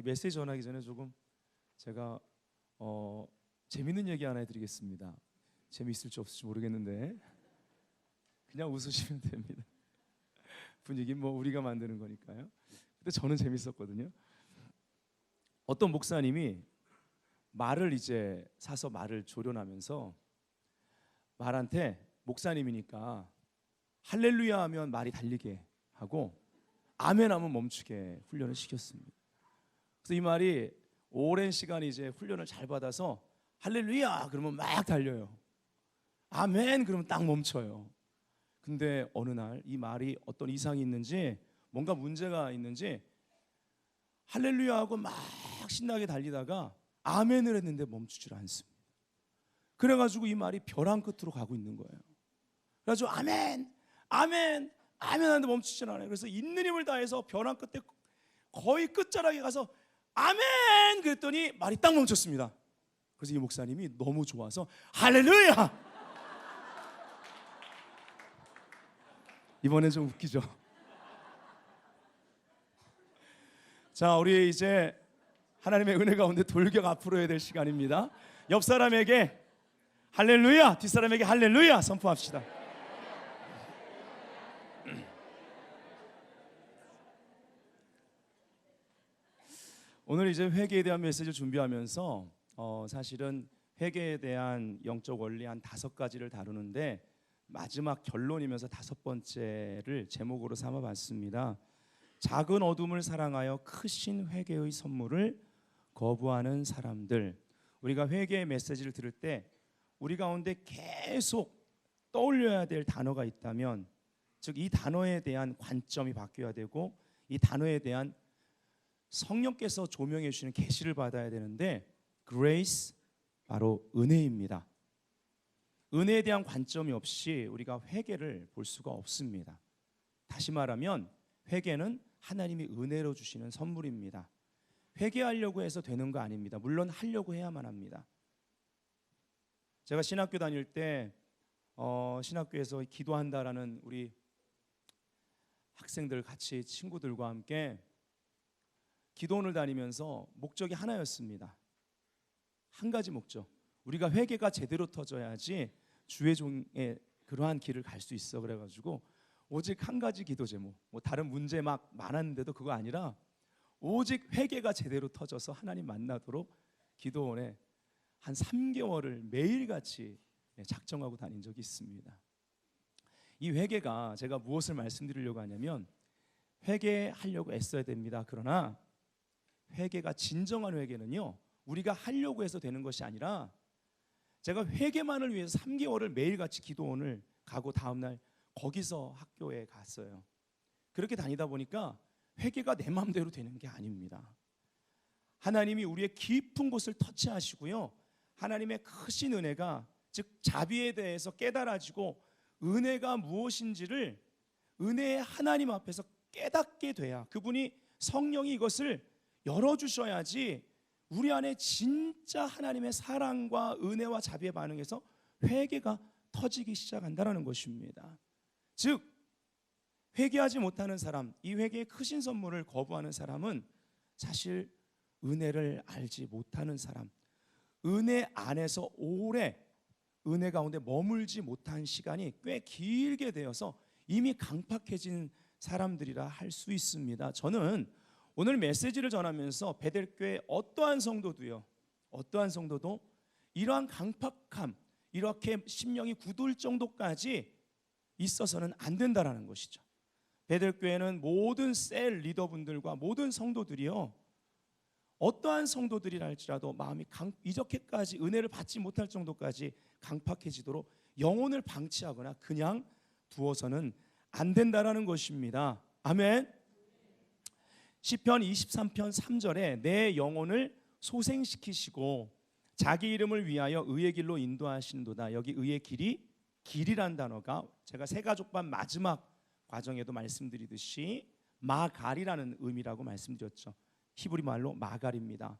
메시지 전하기 전에 조금 제가 재밌는 얘기 하나 해드리겠습니다. 재미있을지 없을지 모르겠는데 그냥 웃으시면 됩니다. 분위기 뭐 우리가 만드는 거니까요. 근데 저는 재밌었거든요. 어떤 목사님이 말을 이제 사서 말을 조련하면서 말한테, 목사님이니까 할렐루야 하면 말이 달리게 하고 아멘 하면 멈추게 훈련을 시켰습니다. 그래서 이 말이 오랜 시간 이제 훈련을 잘 받아서 할렐루야 그러면 막 달려요. 아멘 그러면 딱 멈춰요. 근데 어느 날 이 말이 어떤 이상이 있는지, 뭔가 문제가 있는지 할렐루야 하고 막 신나게 달리다가 아멘을 했는데 멈추질 않습니다. 그래가지고 이 말이 벼랑 끝으로 가고 있는 거예요. 그래가지고 아멘 아멘 아멘 하는데 멈추질 않아요. 그래서 있는 힘을 다해서 벼랑 끝에 거의 끝자락에 가서 아멘 그랬더니 말이 딱 멈췄습니다. 그래서 이 목사님이 너무 좋아서 할렐루야. 이번엔 좀 웃기죠. 자, 우리 이제 하나님의 은혜 가운데 돌격 앞으로 해야 될 시간입니다. 옆 사람에게 할렐루야, 뒷사람에게 할렐루야 선포합시다. 오늘 이제 회개에 대한 메시지를 준비하면서 사실은 회개에 대한 영적 원리 한 5가지를 다루는데 마지막 결론이면서 5번째를 제목으로 삼아봤습니다. 작은 어둠을 사랑하여 크신 회개의 선물을 거부하는 사람들. 우리가 회개의 메시지를 들을 때 우리 가운데 계속 떠올려야 될 단어가 있다면, 즉 이 단어에 대한 관점이 바뀌어야 되고 이 단어에 대한 성령께서 조명해 주시는 계시를 받아야 되는데, grace 바로 은혜입니다. 은혜에 대한 관점이 없이 우리가 회개를 볼 수가 없습니다. 다시 말하면 회개는 하나님이 은혜로 주시는 선물입니다. 회개하려고 해서 되는 거 아닙니다. 물론 하려고 해야만 합니다. 제가 신학교 다닐 때 신학교에서 기도한다라는 우리 학생들 같이 친구들과 함께 기도원을 다니면서 목적이 하나였습니다. 한 가지 목적. 우리가 회개가 제대로 터져야지 주의 종의 그러한 길을 갈 수 있어. 그래가지고 오직 한 가지 기도 제목, 뭐 다른 문제 막 많았는데도 그거 아니라 오직 회개가 제대로 터져서 하나님 만나도록 기도원에 한 3개월을 매일같이 작정하고 다닌 적이 있습니다. 이 회개가 제가 무엇을 말씀드리려고 하냐면, 회개하려고 애써야 됩니다. 그러나 회개가, 진정한 회개는요, 우리가 하려고 해서 되는 것이 아니라, 제가 회개만을 위해서 3개월을 매일같이 기도원을 가고 다음날 거기서 학교에 갔어요. 그렇게 다니다 보니까 회개가 내 마음대로 되는 게 아닙니다. 하나님이 우리의 깊은 곳을 터치하시고요, 하나님의 크신 은혜가, 즉 자비에 대해서 깨달아지고 은혜가 무엇인지를 은혜의 하나님 앞에서 깨닫게 돼야, 그분이 성령이 이것을 열어주셔야지 우리 안에 진짜 하나님의 사랑과 은혜와 자비에 반응해서 회개가 터지기 시작한다는 것입니다. 즉 회개하지 못하는 사람, 이 회개의 크신 선물을 거부하는 사람은 사실 은혜를 알지 못하는 사람, 은혜 안에서 오래 은혜 가운데 머물지 못한 시간이 꽤 길게 되어서 이미 강팍해진 사람들이라 할 수 있습니다. 저는 오늘 메시지를 전하면서 베델교회 어떠한 성도도 이러한 강팍함, 이렇게 심령이 굳을 정도까지 있어서는 안 된다라는 것이죠. 베델교회는 모든 셀 리더분들과 모든 성도들이요, 어떠한 성도들이랄지라도 마음이 이렇게까지 은혜를 받지 못할 정도까지 강팍해지도록 영혼을 방치하거나 그냥 두어서는 안 된다라는 것입니다. 아멘. 시편 23편 3절에 내 영혼을 소생시키시고 자기 이름을 위하여 의의 길로 인도하시는도다. 여기 의의 길이란 단어가 제가 새가족반 마지막 과정에도 말씀드리듯이 마갈이라는 의미라고 말씀드렸죠. 히브리 말로 마갈입니다.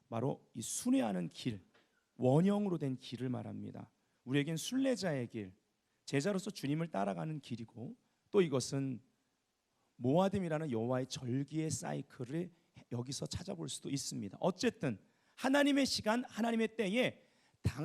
바로 이 순회하는 길, 원형으로 된 길을 말합니다. 우리에겐 순례자의 길, 제자로서 주님을 따라가는 길이고, 또 이것은 모아딤이라는 여호와의 절기의 사이클을 여기서 찾아볼 수도 있습니다. 어쨌든 하나님의 시간, 하나님의 때에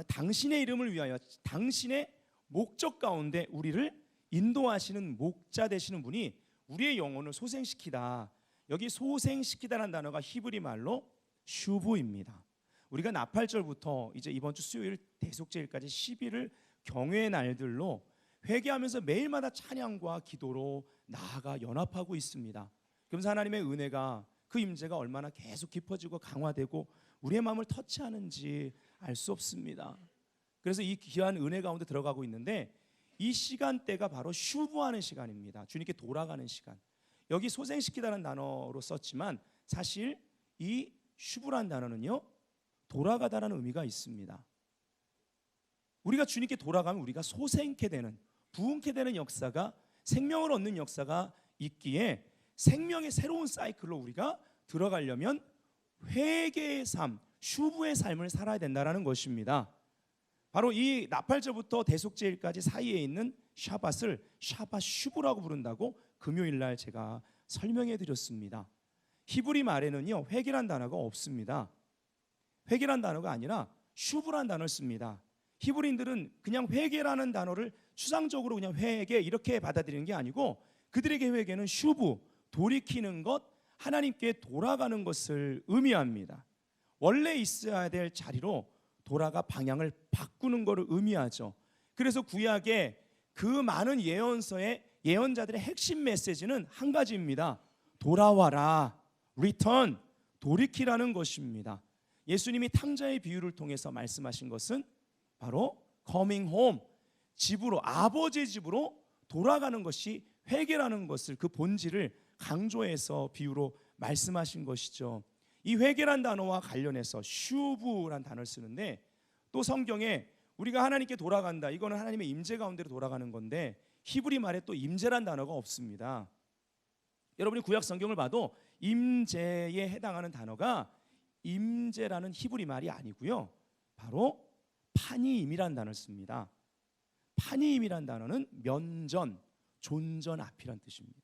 당신의 이름을 위하여 당신의 목적 가운데 우리를 인도하시는 목자 되시는 분이 우리의 영혼을 소생시키다. 여기 소생시키다라는 단어가 히브리 말로 슈브입니다. 우리가 나팔절부터 이제 이번 주 수요일 대속제일까지 10일을 경외의 날들로 회개하면서 매일마다 찬양과 기도로 나아가 연합하고 있습니다. 그러면서 하나님의 은혜가 그 임재가 얼마나 계속 깊어지고 강화되고 우리의 마음을 터치하는지 알 수 없습니다. 그래서 이 귀한 은혜 가운데 들어가고 있는데 이 시간대가 바로 슈브하는 시간입니다. 주님께 돌아가는 시간. 여기 소생시키다는 단어로 썼지만 사실 이 슈브란 단어는요, 돌아가다라는 의미가 있습니다. 우리가 주님께 돌아가면 우리가 소생케 되는, 부흥케 되는 역사가, 생명을 얻는 역사가 있기에 생명의 새로운 사이클로 우리가 들어가려면 회개의 삶, 슈브의 삶을 살아야 된다는 것입니다. 바로 이 나팔절부터 대속제일까지 사이에 있는 샤밧을 샤밧 슈브라고 부른다고 금요일날 제가 설명해 드렸습니다. 히브리 말에는요, 회개란 단어가 없습니다. 회개란 단어가 아니라 슈브란 단어를 씁니다. 히브리인들은 그냥 회개라는 단어를 추상적으로 그냥 회개 이렇게 받아들이는 게 아니고 그들에게 회개는 슈브, 돌이키는 것, 하나님께 돌아가는 것을 의미합니다. 원래 있어야 될 자리로 돌아가 방향을 바꾸는 것을 의미하죠. 그래서 구약의 그 많은 예언서의 예언자들의 핵심 메시지는 한 가지입니다. 돌아와라, return, 돌이키라는 것입니다. 예수님이 탕자의 비유를 통해서 말씀하신 것은 바로 coming home, 집으로, 아버지의 집으로 돌아가는 것이 회개라는 것을, 그 본질을 강조해서 비유로 말씀하신 것이죠. 이 회개란 단어와 관련해서 슈브란 단어를 쓰는데 또 성경에 우리가 하나님께 돌아간다, 이거는 하나님의 임재 가운데로 돌아가는 건데 히브리 말에 또 임재란 단어가 없습니다. 여러분이 구약 성경을 봐도 임재에 해당하는 단어가 임재라는 히브리 말이 아니고요, 바로 파니임이라는 단어를 씁니다. 파니임이라는 단어는 면전, 존전 앞이란 뜻입니다.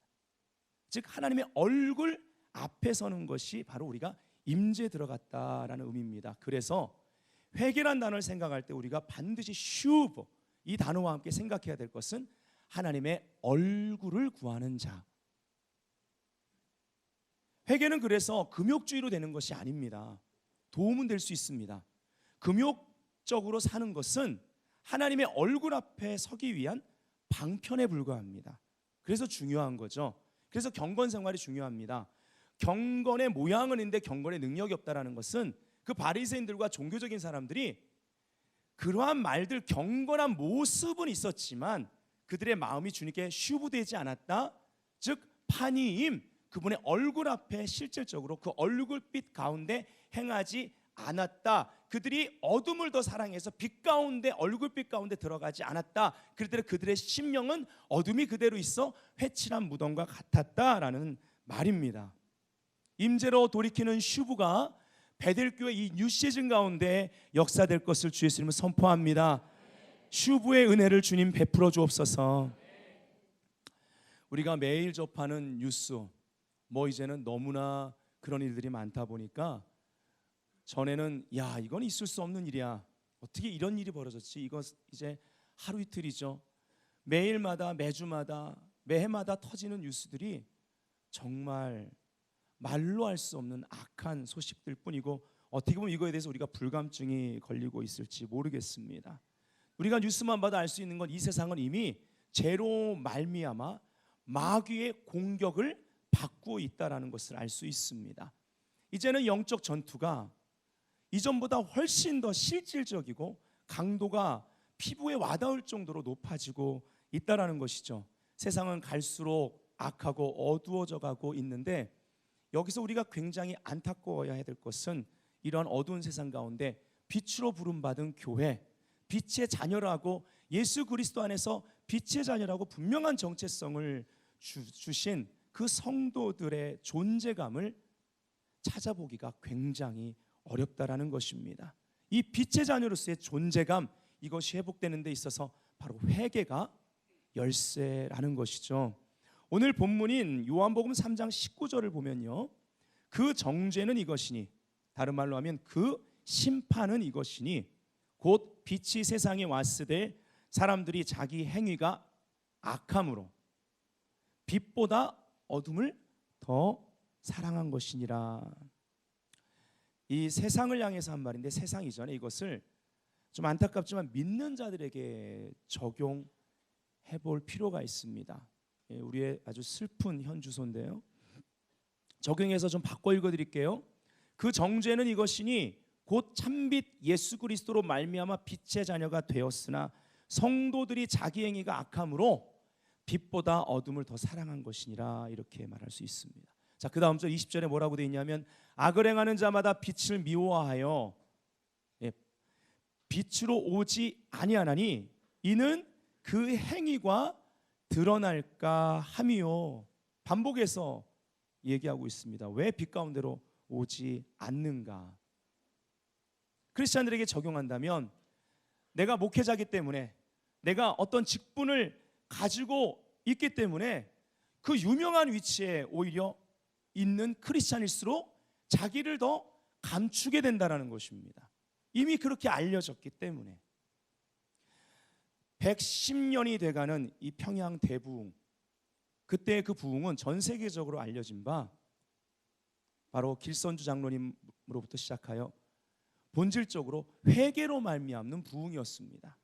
즉 하나님의 얼굴 앞에 서는 것이 바로 우리가 임재에 들어갔다라는 의미입니다. 그래서 회개란 단어를 생각할 때 우리가 반드시 슈브, 이 단어와 함께 생각해야 될 것은 하나님의 얼굴을 구하는 자. 회개는 그래서 금욕주의로 되는 것이 아닙니다. 도움은 될 수 있습니다. 금욕적으로 사는 것은 하나님의 얼굴 앞에 서기 위한 방편에 불과합니다. 그래서 중요한 거죠. 그래서 경건 생활이 중요합니다. 경건의 모양은 있는데 경건의 능력이 없다라는 것은 그 바리새인들과 종교적인 사람들이 그러한 말들, 경건한 모습은 있었지만 그들의 마음이 주님께 슈브되지 않았다. 즉 파니임, 그분의 얼굴 앞에 실질적으로 그 얼굴빛 가운데 행하지 않았다. 그들이 어둠을 더 사랑해서 빛 가운데, 얼굴빛 가운데 들어가지 않았다. 그들의 심령은 어둠이 그대로 있어 회칠한 무덤과 같았다라는 말입니다. 임재로 돌이키는 슈브가 베델교회 이 뉴시즌 가운데 역사될 것을 주 예수님은 선포합니다. 슈브의 은혜를 주님 베풀어 주옵소서. 우리가 매일 접하는 뉴스, 이제는 너무나 그런 일들이 많다 보니까 전에는 야, 이건 있을 수 없는 일이야, 어떻게 이런 일이 벌어졌지, 이거 이제 하루 이틀이죠. 매일마다, 매주마다, 매해마다 터지는 뉴스들이 정말 말로 할 수 없는 악한 소식들 뿐이고 어떻게 보면 이거에 대해서 우리가 불감증이 걸리고 있을지 모르겠습니다. 우리가 뉴스만 봐도 알 수 있는 건 이 세상은 이미 죄로 말미암아 마귀의 공격을 받고 있다라는 것을 알 수 있습니다. 이제는 영적 전투가 이전보다 훨씬 더 실질적이고 강도가 피부에 와닿을 정도로 높아지고 있다라는 것이죠. 세상은 갈수록 악하고 어두워져 가고 있는데 여기서 우리가 굉장히 안타까워야 될 것은 이러한 어두운 세상 가운데 빛으로 부름받은 교회, 빛의 자녀라고, 예수 그리스도 안에서 빛의 자녀라고 분명한 정체성을 주신 그 성도들의 존재감을 찾아보기가 굉장히 어렵다라는 것입니다. 이 빛의 자녀로서의 존재감, 이것이 회복되는 데 있어서 바로 회개가 열쇠라는 것이죠. 오늘 본문인 요한복음 3장 19절을 보면요, 그 정죄는 이것이니, 다른 말로 하면 그 심판은 이것이니, 곧 빛이 세상에 왔으되 사람들이 자기 행위가 악함으로 빛보다 어둠을 더 사랑한 것이니라. 이 세상을 향해서 한 말인데, 세상 이전에 이것을 좀 안타깝지만 믿는 자들에게 적용해 볼 필요가 있습니다. 우리의 아주 슬픈 현주소인데요. 적용해서 좀 바꿔 읽어드릴게요. 그 정죄는 이것이니 곧 참빛 예수 그리스도로 말미암아 빛의 자녀가 되었으나 성도들이 자기 행위가 악함으로 빛보다 어둠을 더 사랑한 것이니라. 이렇게 말할 수 있습니다. 자, 그 다음 절 20절에 뭐라고 되어 있냐면, 악을 행하는 자마다 빛을 미워하여 빛으로 오지 아니하나니 이는 그 행위가 드러날까 함이요. 반복해서 얘기하고 있습니다. 왜 빛 가운데로 오지 않는가? 크리스찬들에게 적용한다면, 내가 목회자이기 때문에, 내가 어떤 직분을 가지고 있기 때문에 그 유명한 위치에 오히려 있는 크리스찬일수록 자기를 더 감추게 된다는 것입니다. 이미 그렇게 알려졌기 때문에. 110년이 돼가는 이 평양 대부흥, 그때 그 부흥은 전 세계적으로 알려진 바 바로 길선주 장로님으로부터 시작하여 본질적으로 회개로 말미암는 부흥이었습니다.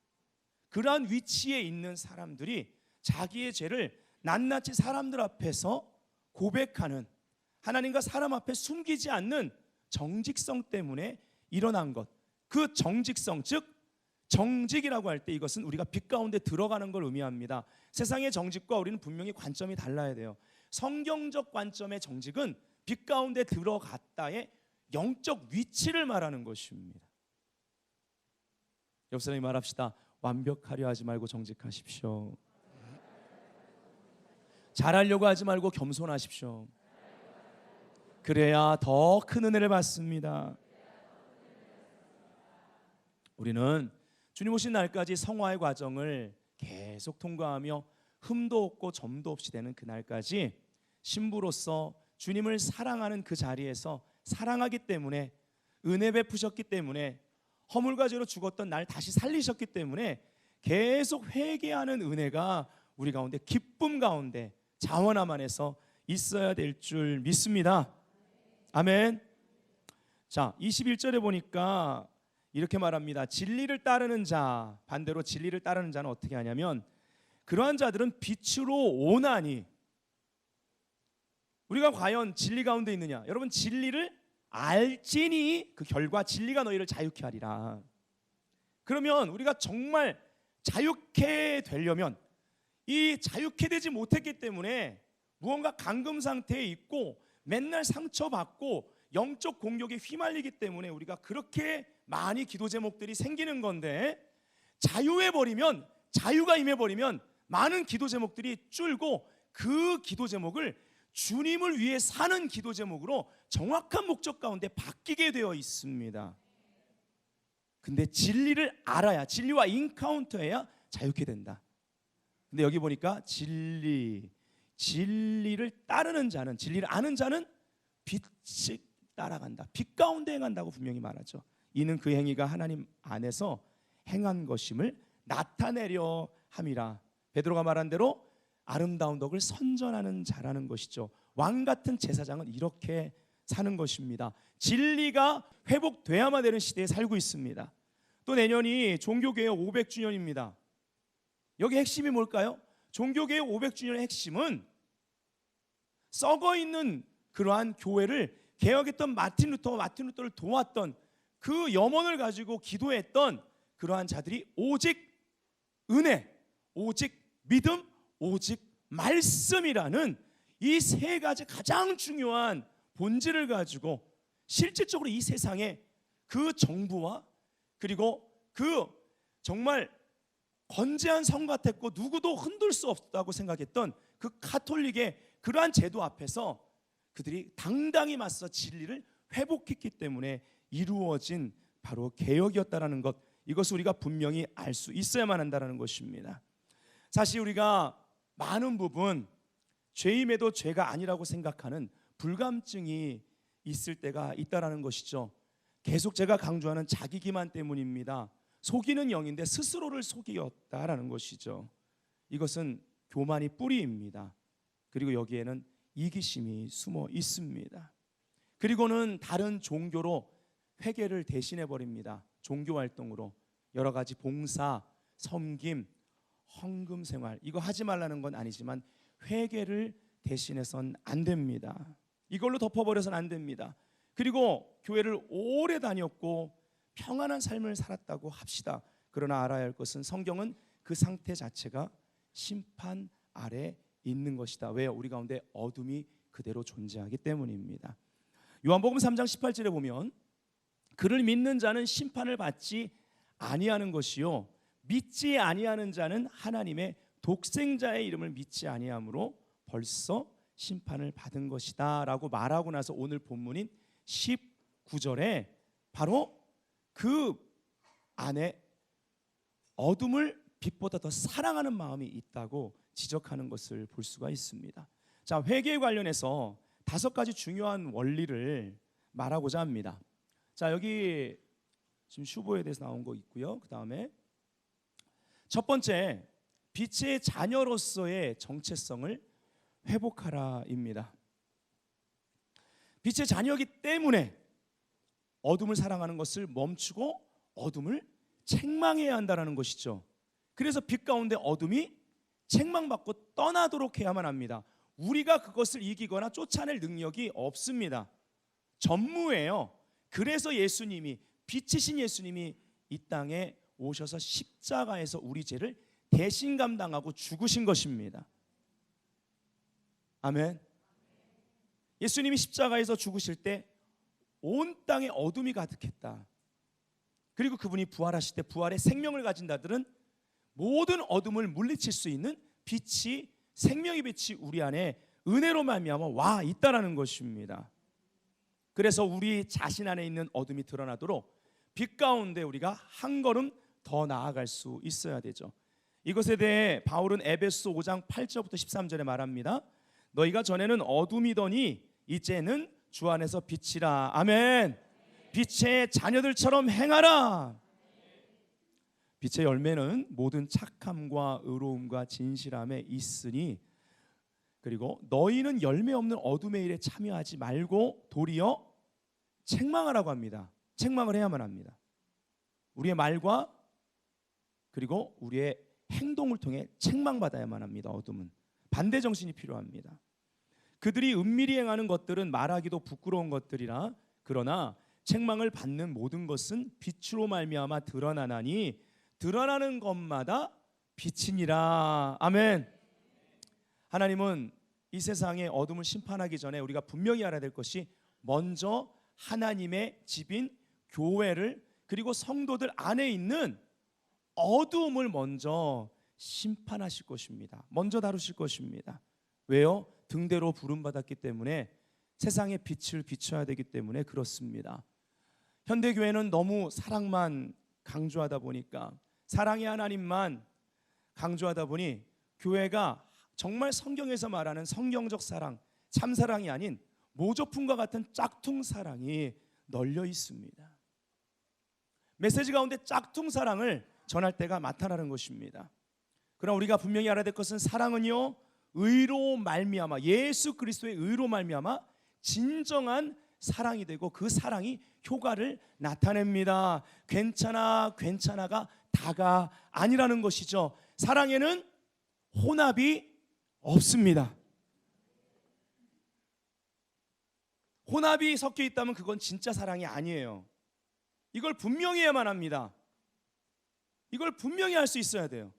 그러한 위치에 있는 사람들이 자기의 죄를 낱낱이 사람들 앞에서 고백하는, 하나님과 사람 앞에 숨기지 않는 정직성 때문에 일어난 것, 그 정직성, 즉 정직이라고 할 때 이것은 우리가 빛 가운데 들어가는 걸 의미합니다. 세상의 정직과 우리는 분명히 관점이 달라야 돼요. 성경적 관점의 정직은 빛 가운데 들어갔다의 영적 위치를 말하는 것입니다. 옆 사람이 말합시다. 완벽하려 하지 말고 정직하십시오. 잘하려고 하지 말고 겸손하십시오. 그래야 더 큰 은혜를 받습니다. 우리는 주님 오신 날까지 성화의 과정을 계속 통과하며 흠도 없고 점도 없이 되는 그날까지 신부로서 주님을 사랑하는 그 자리에서 사랑하기 때문에, 은혜 베푸셨기 때문에, 허물과 죄로 죽었던 날 다시 살리셨기 때문에 계속 회개하는 은혜가 우리 가운데, 기쁨 가운데, 자원함 안에서 있어야 될 줄 믿습니다. 아멘. 자, 21절에 보니까 이렇게 말합니다. 진리를 따르는 자, 반대로 진리를 따르는 자는 어떻게 하냐면, 그러한 자들은 빛으로 오나니. 우리가 과연 진리 가운데 있느냐? 여러분, 진리를 알지니 그 결과 진리가 너희를 자유케 하리라. 그러면 우리가 정말 자유케 되려면, 이 자유케 되지 못했기 때문에 무언가 감금 상태에 있고 맨날 상처받고 영적 공격에 휘말리기 때문에 우리가 그렇게 많이 기도 제목들이 생기는 건데, 자유해버리면, 자유가 임해버리면 많은 기도 제목들이 줄고 그 기도 제목을 주님을 위해 사는 기도 제목으로 정확한 목적 가운데 바뀌게 되어 있습니다. 근데 진리를 알아야, 진리와 인카운터해야 자유케 된다. 근데 여기 보니까 진리를 따르는 자는, 진리를 아는 자는 빛을 따라간다. 빛 가운데 행한다고 분명히 말하죠. 이는 그 행위가 하나님 안에서 행한 것임을 나타내려 함이라. 베드로가 말한 대로 아름다운 덕을 선전하는 자라는 것이죠. 왕 같은 제사장은 이렇게 사는 것입니다. 진리가 회복돼야만 되는 시대에 살고 있습니다. 또 내년이 종교개혁 500주년입니다. 여기 핵심이 뭘까요? 종교개혁 500주년의 핵심은 썩어 있는 그러한 교회를 개혁했던 마틴 루터를 도왔던 그 염원을 가지고 기도했던 그러한 자들이 오직 은혜, 오직 믿음, 오직 말씀이라는 이 세 가지 가장 중요한 본질을 가지고 실질적으로 이 세상에 그 정부와 그리고 그 정말 건재한 성 같았고 누구도 흔들 수 없다고 생각했던 그 가톨릭의 그러한 제도 앞에서 그들이 당당히 맞서 진리를 회복했기 때문에 이루어진 바로 개혁이었다라는 것, 이것을 우리가 분명히 알 수 있어야만 한다는 것입니다. 사실 우리가 많은 부분 죄임에도 죄가 아니라고 생각하는 불감증이 있을 때가 있다라는 것이죠. 계속 제가 강조하는 자기 기만 때문입니다. 속이는 영인데 스스로를 속이었다라는 것이죠. 이것은 교만이 뿌리입니다. 그리고 여기에는 이기심이 숨어 있습니다. 그리고는 다른 종교로 회개를 대신해 버립니다. 종교 활동으로 여러 가지 봉사, 섬김, 헌금 생활, 이거 하지 말라는 건 아니지만 회개를 대신해선 안 됩니다. 이걸로 덮어버려서는 안 됩니다. 그리고 교회를 오래 다녔고 평안한 삶을 살았다고 합시다. 그러나 알아야 할 것은 성경은 그 상태 자체가 심판 아래 있는 것이다. 왜요? 우리 가운데 어둠이 그대로 존재하기 때문입니다. 요한복음 3장 18절에 보면 그를 믿는 자는 심판을 받지 아니하는 것이요 믿지 아니하는 자는 하나님의 독생자의 이름을 믿지 아니하므로 벌써 심판을 받은 것이다 라고 말하고 나서 오늘 본문인 19절에 바로 그 안에 어둠을 빛보다 더 사랑하는 마음이 있다고 지적하는 것을 볼 수가 있습니다. 자, 회개에 관련해서 5가지 중요한 원리를 말하고자 합니다. 자, 여기 지금 슈보에 대해서 나온 거 있고요. 그 다음에 첫 번째, 빛의 자녀로서의 정체성을 회복하라입니다. 빛의 자녀이기 때문에 어둠을 사랑하는 것을 멈추고 어둠을 책망해야 한다는 것이죠. 그래서 빛 가운데 어둠이 책망받고 떠나도록 해야만 합니다. 우리가 그것을 이기거나 쫓아낼 능력이 없습니다. 전무예요. 그래서 예수님이, 빛이신 예수님이 이 땅에 오셔서 십자가에서 우리 죄를 대신 감당하고 죽으신 것입니다. 아멘. 예수님이 십자가에서 죽으실 때 온 땅에 어둠이 가득했다. 그리고 그분이 부활하실 때 부활의 생명을 가진 자들은 모든 어둠을 물리칠 수 있는 빛이, 생명의 빛이 우리 안에 은혜로 말미암아 와 있다라는 것입니다. 그래서 우리 자신 안에 있는 어둠이 드러나도록 빛 가운데 우리가 한 걸음 더 나아갈 수 있어야 되죠. 이것에 대해 바울은 에베소 5장 8절부터 13절에 말합니다. 너희가 전에는 어둠이더니 이제는 주 안에서 빛이라. 아멘. 빛의 자녀들처럼 행하라. 빛의 열매는 모든 착함과 의로움과 진실함에 있으니 그리고 너희는 열매 없는 어둠의 일에 참여하지 말고 도리어 책망하라고 합니다. 책망을 해야만 합니다. 우리의 말과 그리고 우리의 행동을 통해 책망받아야만 합니다. 어둠은 반대 정신이 필요합니다. 그들이 은밀히 행하는 것들은 말하기도 부끄러운 것들이라 그러나 책망을 받는 모든 것은 빛으로 말미암아 드러나나니 드러나는 것마다 빛이니라. 아멘. 하나님은 이 세상의 어둠을 심판하기 전에 우리가 분명히 알아야 될 것이 먼저 하나님의 집인 교회를 그리고 성도들 안에 있는 어두움을 먼저 심판하실 것입니다. 먼저 다루실 것입니다. 왜요? 등대로 부름받았기 때문에 세상의 빛을 비춰야 되기 때문에 그렇습니다. 현대교회는 너무 사랑만 강조하다 보니까 사랑의 하나님만 강조하다 보니 교회가 정말 성경에서 말하는 성경적 사랑, 참사랑이 아닌 모조품과 같은 짝퉁 사랑이 널려 있습니다. 메시지 가운데 짝퉁 사랑을 전할 때가 나타나는 것입니다. 그러나 우리가 분명히 알아야 될 것은 사랑은요 의로 말미암아 예수 그리스도의 의로 말미암아 진정한 사랑이 되고 그 사랑이 효과를 나타냅니다. 괜찮아가 다가 아니라는 것이죠. 사랑에는 혼합이 없습니다. 혼합이 섞여 있다면 그건 진짜 사랑이 아니에요. 이걸 분명히 해야만 합니다. 이걸 분명히 할 수 있어야 돼요.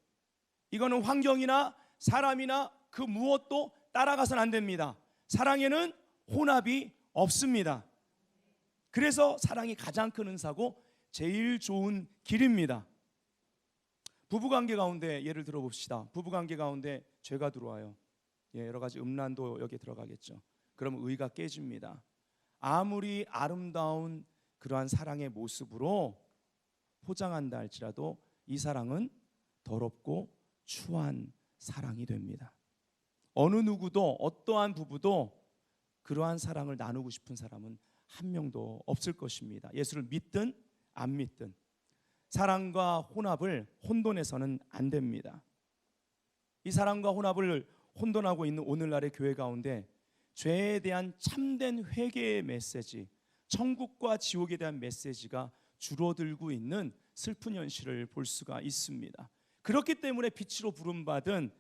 이거는 환경이나 사람이나 그 무엇도 따라가서는 안 됩니다. 사랑에는 혼합이 없습니다. 그래서 사랑이 가장 큰 은사고 제일 좋은 길입니다. 부부관계 가운데 예를 들어봅시다. 부부관계 가운데 죄가 들어와요. 여러 가지 음란도 여기에 들어가겠죠. 그럼 의가 깨집니다. 아무리 아름다운 그러한 사랑의 모습으로 포장한다 할지라도 이 사랑은 더럽고 추한 사랑이 됩니다. 어느 누구도 어떠한 부부도 그러한 사랑을 나누고 싶은 사람은 한 명도 없을 것입니다. 예수를 믿든 안 믿든 사랑과 혼합을 혼돈해서는 안 됩니다. 이 사랑과 혼합을 혼돈하고 있는 오늘날의 교회 가운데 죄에 대한 참된 회개의 메시지, 천국과 지옥에 대한 메시지가 줄어들고 있는 슬픈 현실을 볼 수가 있습니다. 그렇기 때문에 빛으로 부름받은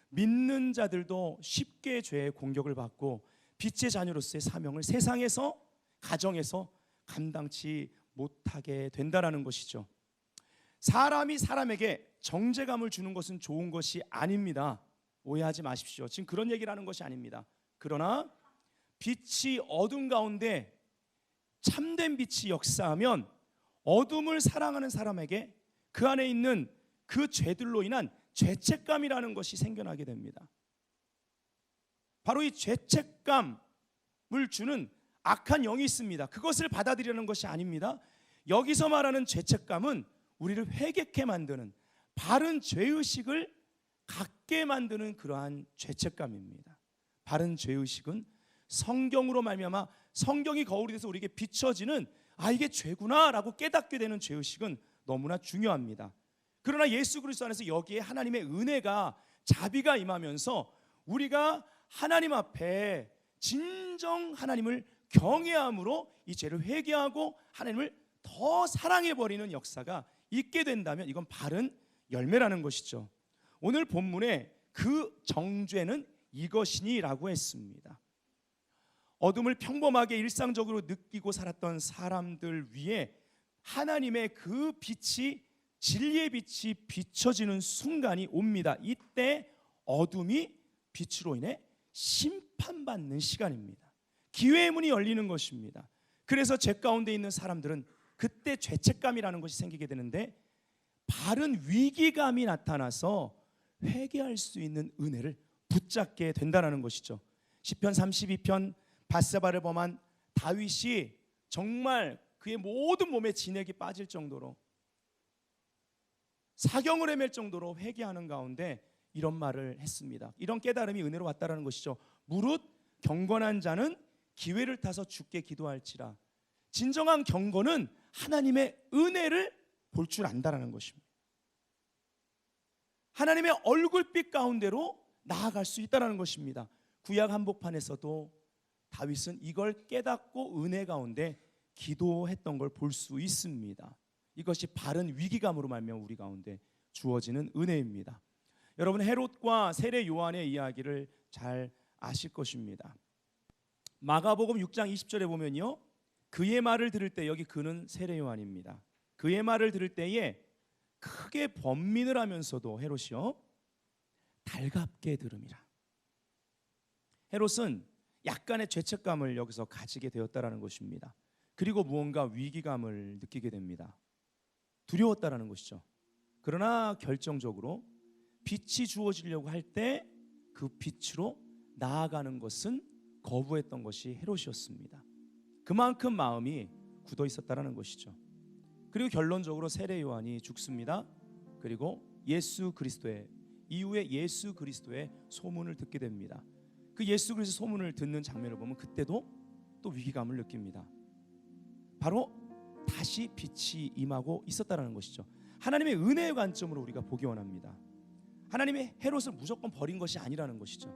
믿는 자들도 쉽게 죄의 공격을 받고 빛의 자녀로서의 사명을 세상에서, 가정에서 감당치 못하게 된다는 것이죠. 사람이 사람에게 정죄감을 주는 것은 좋은 것이 아닙니다. 오해하지 마십시오. 지금 그런 얘기를 하는 것이 아닙니다. 그러나 빛이 어둠 가운데 참된 빛이 역사하면 어둠을 사랑하는 사람에게 그 안에 있는 그 죄들로 인한 죄책감이라는 것이 생겨나게 됩니다. 바로 이 죄책감을 주는 악한 영이 있습니다. 그것을 받아들이려는 것이 아닙니다. 여기서 말하는 죄책감은 우리를 회개케 만드는, 바른 죄의식을 갖게 만드는 그러한 죄책감입니다. 바른 죄의식은 성경으로 말미암아 성경이 거울이 돼서 우리에게 비춰지는 이게 죄구나 라고 깨닫게 되는 죄의식은 너무나 중요합니다. 그러나 예수 그리스도 안에서 여기에 하나님의 은혜가, 자비가 임하면서 우리가 하나님 앞에 진정 하나님을 경외함으로 이 죄를 회개하고 하나님을 더 사랑해버리는 역사가 있게 된다면 이건 바른 열매라는 것이죠. 오늘 본문에 그 정죄는 이것이니라고 했습니다. 어둠을 평범하게 일상적으로 느끼고 살았던 사람들 위에 하나님의 그 빛이, 진리의 빛이 비춰지는 순간이 옵니다. 이때 어둠이 빛으로 인해 심판받는 시간입니다. 기회의 문이 열리는 것입니다. 그래서 죄 가운데 있는 사람들은 그때 죄책감이라는 것이 생기게 되는데 바른 위기감이 나타나서 회개할 수 있는 은혜를 붙잡게 된다는 것이죠. 시편 32편 밧세바를 범한 다윗이 정말 그의 모든 몸에 진액이 빠질 정도로, 사경을 헤맬 정도로 회개하는 가운데 이런 말을 했습니다. 이런 깨달음이 은혜로 왔다는 것이죠. 무릇 경건한 자는 기회를 타서 주께 기도할지라. 진정한 경건은 하나님의 은혜를 볼 줄 안다는 것입니다. 하나님의 얼굴빛 가운데로 나아갈 수 있다는 것입니다. 구약 한복판에서도 다윗은 이걸 깨닫고 은혜 가운데 기도했던 걸 볼 수 있습니다. 이것이 바른 위기감으로 말미암아 우리 가운데 주어지는 은혜입니다. 여러분, 헤롯과 세례 요한의 이야기를 잘 아실 것입니다. 마가복음 6장 20절에 보면요, 그의 말을 들을 때, 여기 그는 세례 요한입니다. 그의 말을 들을 때에 크게 번민을 하면서도 헤롯이요 달갑게 들음이라. 헤롯은 약간의 죄책감을 여기서 가지게 되었다라는 것입니다. 그리고 무언가 위기감을 느끼게 됩니다. 두려웠다라는 것이죠. 그러나 결정적으로 빛이 주어지려고 할 때 그 빛으로 나아가는 것은 거부했던 것이 헤롯이었습니다. 그만큼 마음이 굳어 있었다라는 것이죠. 그리고 결론적으로 세례 요한이 죽습니다. 그리고 예수 그리스도의, 이후에 예수 그리스도의 소문을 듣게 됩니다. 그 예수 그리스도 소문을 듣는 장면을 보면 그때도 또 위기감을 느낍니다. 바로 다시 빛이 임하고 있었다라는 것이죠. 하나님의 은혜의 관점으로 우리가 보기 원합니다. 하나님의 헤롯을 무조건 버린 것이 아니라는 것이죠.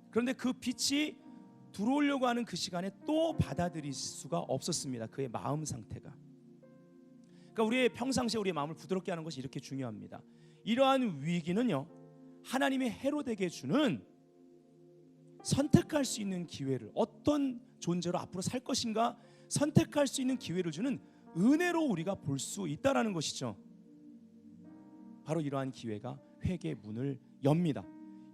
그런데 그 빛이 들어오려고 하는 그 시간에 또 받아들일 수가 없었습니다. 그의 마음 상태가. 그러니까 우리의 평상시에 우리의 마음을 부드럽게 하는 것이 이렇게 중요합니다. 이러한 위기는요, 하나님의 헤롯에게 주는 선택할 수 있는 기회를, 어떤 존재로 앞으로 살 것인가 선택할 수 있는 기회를 주는 은혜로 우리가 볼 수 있다라는 것이죠. 바로 이러한 기회가 회개의 문을 엽니다.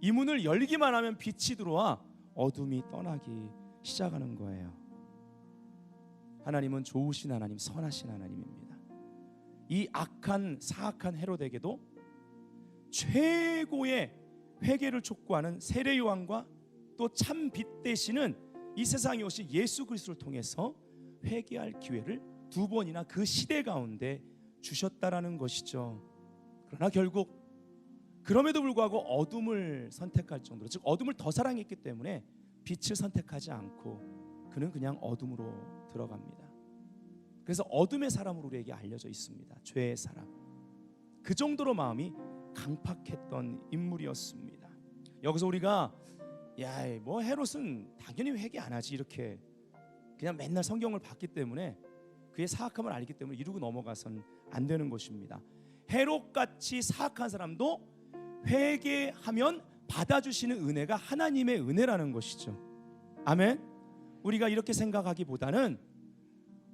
이 문을 열기만 하면 빛이 들어와 어둠이 떠나기 시작하는 거예요. 하나님은 좋으신 하나님, 선하신 하나님입니다. 이 악한 사악한 헤롯에게도 최고의 회개를 촉구하는 세례 요한과 또 참 빛 되시는 이 세상에 오신 예수 그리스도를 통해서 회개할 기회를 두 번이나 그 시대 가운데 주셨다라는 것이죠. 그러나 결국 그럼에도 불구하고 어둠을 선택할 정도로, 즉 어둠을 더 사랑했기 때문에 빛을 선택하지 않고 그는 그냥 어둠으로 들어갑니다. 그래서 어둠의 사람으로 우리에게 알려져 있습니다. 죄의 사람. 그 정도로 마음이 강팍했던 인물이었습니다. 여기서 우리가 야, 뭐 헤롯은 당연히 회개 안 하지 이렇게 그냥 맨날 성경을 봤기 때문에 그의 사악함을 알기 때문에 이루고 넘어가선 안 되는 것입니다. 헤롯같이 사악한 사람도 회개하면 받아주시는 은혜가 하나님의 은혜라는 것이죠. 아멘. 우리가 이렇게 생각하기보다는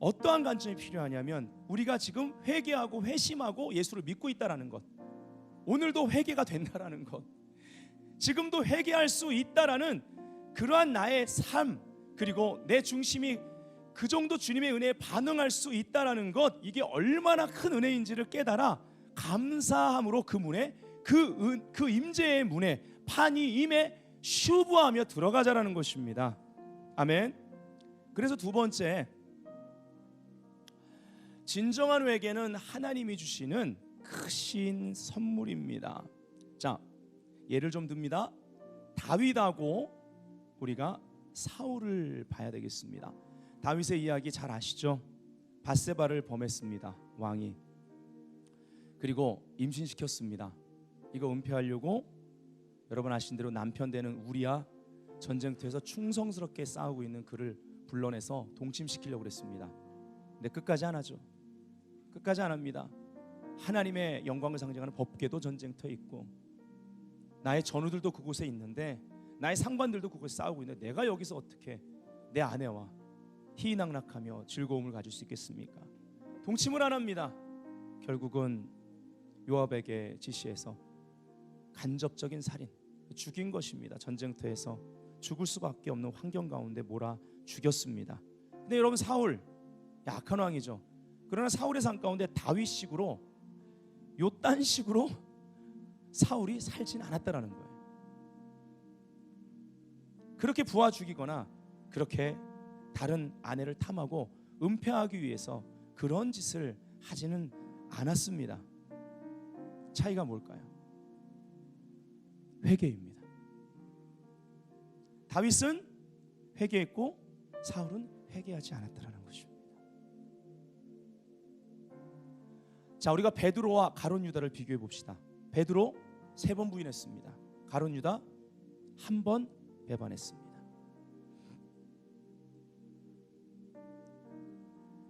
어떠한 관점이 필요하냐면 우리가 지금 회개하고 회심하고 예수를 믿고 있다라는 것, 오늘도 회개가 된다라는 것, 지금도 회개할 수 있다라는 그러한 나의 삶, 그리고 내 중심이 그 정도 주님의 은혜에 반응할 수 있다라는 것, 이게 얼마나 큰 은혜인지를 깨달아 감사함으로 그 문에 그 임재의 문에 판이 임에 슈브하며 들어가자라는 것입니다. 아멘. 그래서 두 번째, 진정한 회개는 하나님이 주시는 크신 선물입니다. 자, 예를 좀 듭니다. 다윗하고 우리가 사울을 봐야 되겠습니다. 다윗의 이야기 잘 아시죠? 밧세바를 범했습니다. 왕이. 그리고 임신시켰습니다. 이거 은폐하려고 여러분 아시는 대로 남편 되는 우리야 전쟁터에서 충성스럽게 싸우고 있는 그를 불러내서 동침시키려고 그랬습니다. 근데 끝까지 안 하죠. 끝까지 안 합니다. 하나님의 영광을 상징하는 법궤도 전쟁터에 있고 나의 전우들도 그곳에 있는데 나의 상관들도 그곳에 싸우고 있는데 내가 여기서 어떻게 내 아내와 희희낙낙하며 즐거움을 가질 수 있겠습니까? 동침을 안 합니다. 결국은 요압에게 지시해서 간접적인 살인, 죽인 것입니다. 전쟁터에서 죽을 수밖에 없는 환경 가운데 몰아 죽였습니다. 근데 여러분 사울 약한 왕이죠. 그러나 사울의 삶 가운데 다윗식으로 요딴식으로 사울이 살진 않았다라는 거예요. 그렇게 부하 죽이거나 그렇게 다른 아내를 탐하고 은폐하기 위해서 그런 짓을 하지는 않았습니다. 차이가 뭘까요? 회개입니다. 다윗은 회개했고 사울은 회개하지 않았다라는 것입니다. 자, 우리가 베드로와 가룟 유다를 비교해 봅시다. 베드로 3번 부인했습니다. 가룟 유다 1번 배반했습니다.